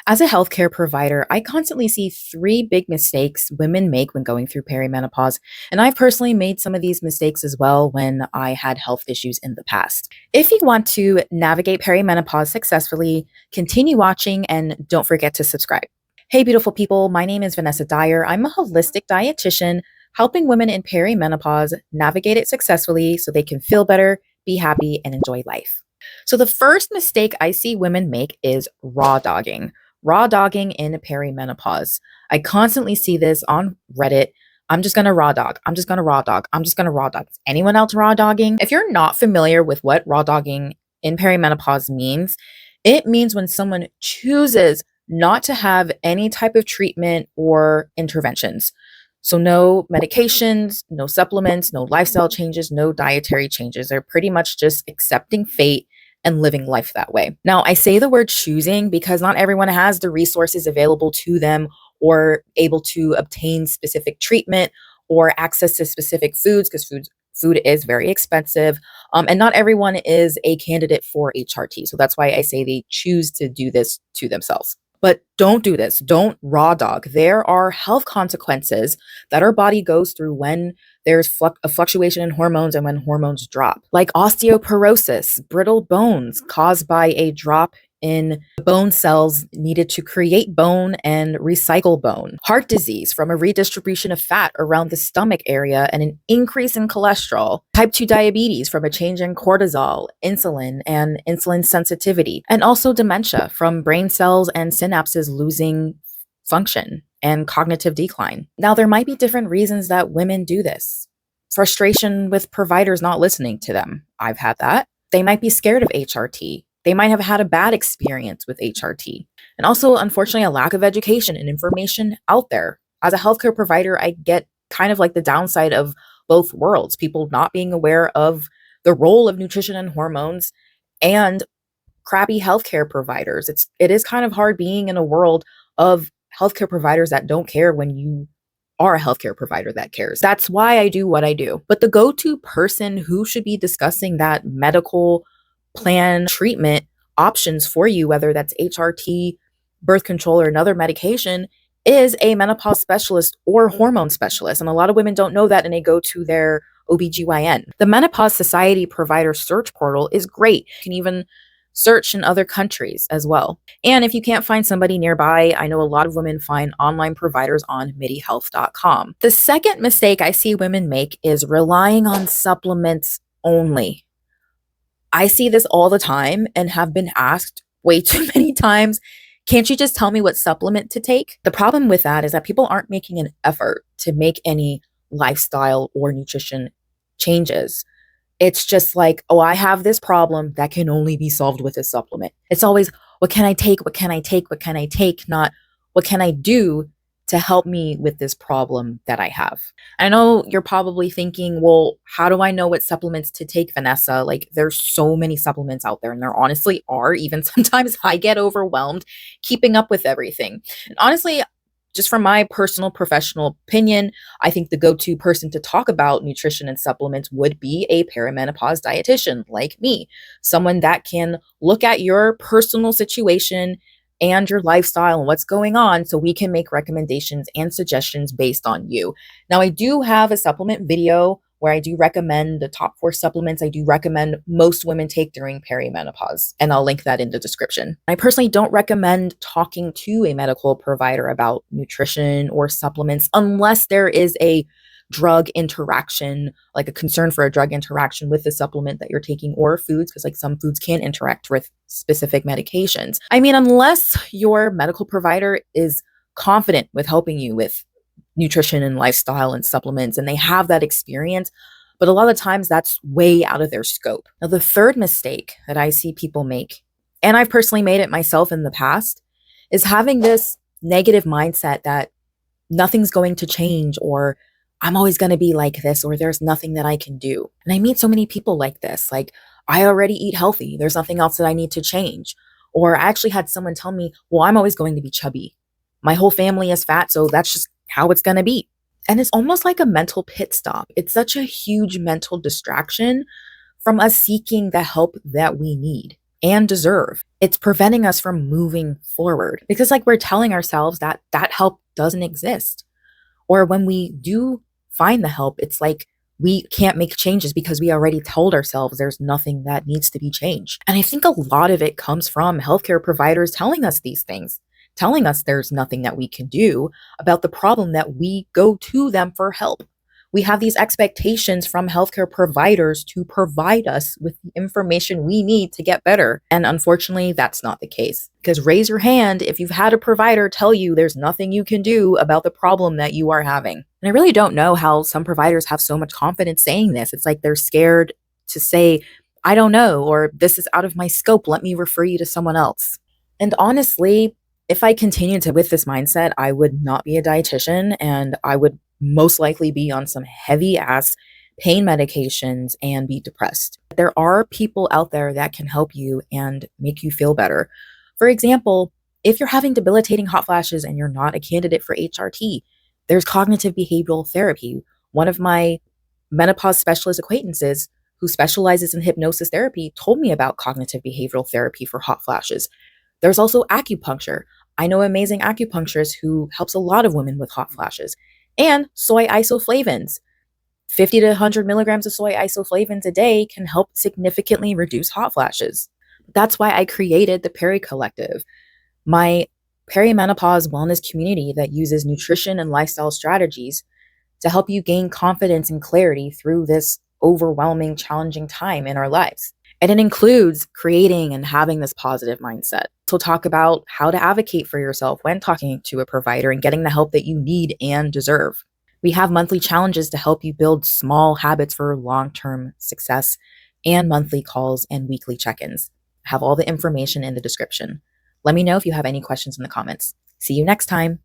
As a healthcare provider, I constantly see three big mistakes women make when going through perimenopause. And I've personally made some of these mistakes as well when I had health issues in the past. If you want to navigate perimenopause successfully, continue watching and don't forget to subscribe. Hey, beautiful people. My name is Vanessa Dyer. I'm a holistic dietitian helping women in perimenopause navigate it successfully so they can feel better, be happy, and enjoy life. So, the first mistake I see women make is raw dogging. Raw dogging in perimenopause. I constantly see this on Reddit. I'm just going to raw dog. I'm just going to raw dog. I'm just going to raw dog. Is anyone else raw dogging? If you're not familiar with what raw dogging in perimenopause means, it means when someone chooses not to have any type of treatment or interventions. So, no medications, no supplements, no lifestyle changes, no dietary changes. They're pretty much just accepting fate and living life that way. Now, I say the word choosing because not everyone has the resources available to them or able to obtain specific treatment or access to specific foods because food is very expensive. And not everyone is a candidate for HRT. So that's why I say they choose to do this to themselves. But don't do this. Don't raw dog. There are health consequences that our body goes through when there's a fluctuation in hormones and when hormones drop, like osteoporosis, brittle bones caused by a drop in bone cells needed to create bone and recycle bone, heart disease from a redistribution of fat around the stomach area and an increase in cholesterol, type 2 diabetes from a change in cortisol, insulin, and insulin sensitivity, and also dementia from brain cells and synapses losing function and cognitive decline. Now, there might be different reasons that women do this. Frustration with providers not listening to them. I've had that. They might be scared of HRT. They might have had a bad experience with HRT. And also, unfortunately, a lack of education and information out there. As a healthcare provider, I get kind of like the downside of both worlds, people not being aware of the role of nutrition and hormones and crappy healthcare providers. It is kind of hard being in a world of healthcare providers that don't care when you are a healthcare provider that cares. That's why I do what I do. But the go-to person who should be discussing that medical plan treatment options for you, whether that's HRT, birth control, or another medication, is a menopause specialist or hormone specialist. And a lot of women don't know that and they go to their OBGYN. The Menopause Society Provider Search Portal is great. You can even search in other countries as well. And if you can't find somebody nearby, I know a lot of women find online providers on midihealth.com. The second mistake I see women make is relying on supplements only. I see this all the time and have been asked way too many times, can't you just tell me what supplement to take? The problem with that is that people aren't making an effort to make any lifestyle or nutrition changes. It's just like, oh, I have this problem that can only be solved with a supplement. It's always, what can I take? What can I take? What can I take? Not, what can I do to help me with this problem that I have? I know you're probably thinking, well, how do I know what supplements to take, Vanessa? Like, there's so many supplements out there, and there honestly are. Even sometimes I get overwhelmed keeping up with everything. And honestly, just from my personal professional opinion, I think the go-to person to talk about nutrition and supplements would be a perimenopause dietitian like me, someone that can look at your personal situation and your lifestyle and what's going on so we can make recommendations and suggestions based on you. Now, I do have a supplement video where I do recommend the top 4 supplements I do recommend most women take during perimenopause, and I'll link that in the description. I personally don't recommend talking to a medical provider about nutrition or supplements unless there is a drug interaction, like a concern for a drug interaction with the supplement that you're taking or foods, because like some foods can interact with specific medications. I mean, unless your medical provider is confident with helping you with nutrition and lifestyle and supplements, and they have that experience. But a lot of times that's way out of their scope. Now, the third mistake that I see people make, and I've personally made it myself in the past, is having this negative mindset that nothing's going to change, or I'm always going to be like this, or there's nothing that I can do. And I meet so many people like this, like, I already eat healthy. There's nothing else that I need to change. Or I actually had someone tell me, well, I'm always going to be chubby. My whole family is fat, so that's just how it's going to be. And it's almost like a mental pit stop. It's such a huge mental distraction from us seeking the help that we need. and deserve. It's preventing us from moving forward because, like, we're telling ourselves that that help doesn't exist. Or when we do find the help, it's like we can't make changes because we already told ourselves there's nothing that needs to be changed. And I think a lot of it comes from healthcare providers telling us these things, telling us there's nothing that we can do about the problem that we go to them for help. We have these expectations from healthcare providers to provide us with the information we need to get better. And unfortunately, that's not the case. Because raise your hand if you've had a provider tell you there's nothing you can do about the problem that you are having. And I really don't know how some providers have so much confidence saying this. It's like they're scared to say, I don't know, or this is out of my scope. Let me refer you to someone else. And honestly, if I continued to with this mindset, I would not be a dietitian and I would most likely be on some heavy ass pain medications and be depressed. There are people out there that can help you and make you feel better. For example, if you're having debilitating hot flashes and you're not a candidate for HRT, there's cognitive behavioral therapy. One of my menopause specialist acquaintances who specializes in hypnosis therapy told me about cognitive behavioral therapy for hot flashes. There's also acupuncture. I know amazing acupuncturist who helps a lot of women with hot flashes. And soy isoflavones. 50 to 100 milligrams of soy isoflavones a day can help significantly reduce hot flashes. That's why I created the Peri Collective, my perimenopause wellness community that uses nutrition and lifestyle strategies to help you gain confidence and clarity through this overwhelming, challenging time in our lives. And it includes creating and having this positive mindset. So talk about how to advocate for yourself when talking to a provider and getting the help that you need and deserve. We have monthly challenges to help you build small habits for long-term success and monthly calls and weekly check-ins. I have all the information in the description. Let me know if you have any questions in the comments. See you next time.